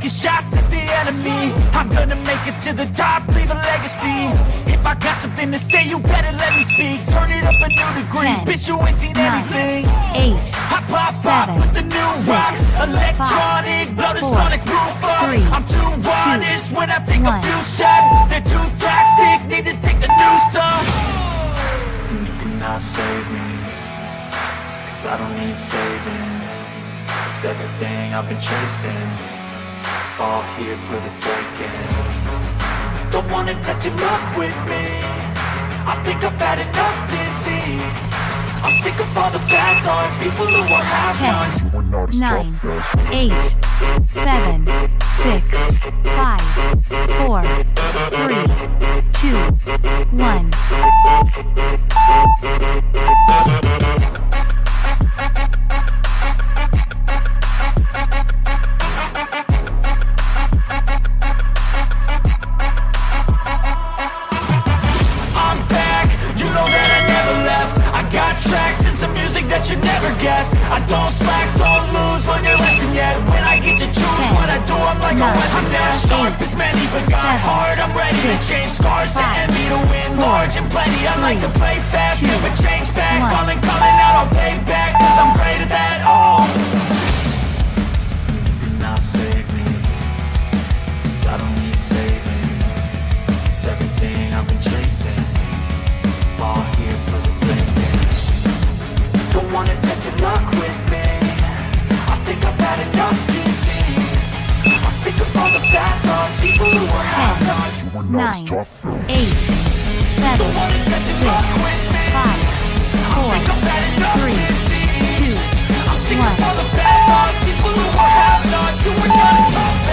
taking shots at the enemy. I'm gonna make it to the top, leave a legacy. If I got something to say, you better let me speak. Turn it up a new degree, 10, bitch, you ain't seen 9, anything. 8, I pop 7, with the new 6, rocks. Electronic, blow the 4, sonic roof up. 3, I'm too honest when I take 1. a few shots. They're too toxic, need to take the news off. You cannot save me, 'cause I don't need saving. It's everything I've been chasing, all here for the taking. Don't wanna test your luck with me, I think I've had enough disease. I'm sick of all the bad thoughts, people who are half nots. 9, 8, 7, 6, 5, 4, 3, 2, 1. I'm back, you know that I never left. I got tracks and some music that you never guess. I don't slack, don't lose, learn your lesson yet. When I get to choose what I do, I'm like a weapon. Now sharp as many, but got hard. I'm ready to change scars to envy, to win large and plenty. I like to play fast, never change back. Calling out, I'll pay back, 'cause I'm great at that. Oh, you cannot save me, 'cause I don't need saving. It's everything I've been chasing, all here for the taking. Don't wanna test your luck with me, I think I've had enough disease. I'm sick of all the bad thoughts, people who are half-nots. 9, 8, 7, 6, 5, 4, 3, 2, I'm sick 1. of all the bad thoughts, people who are half-nots, who are not as tough.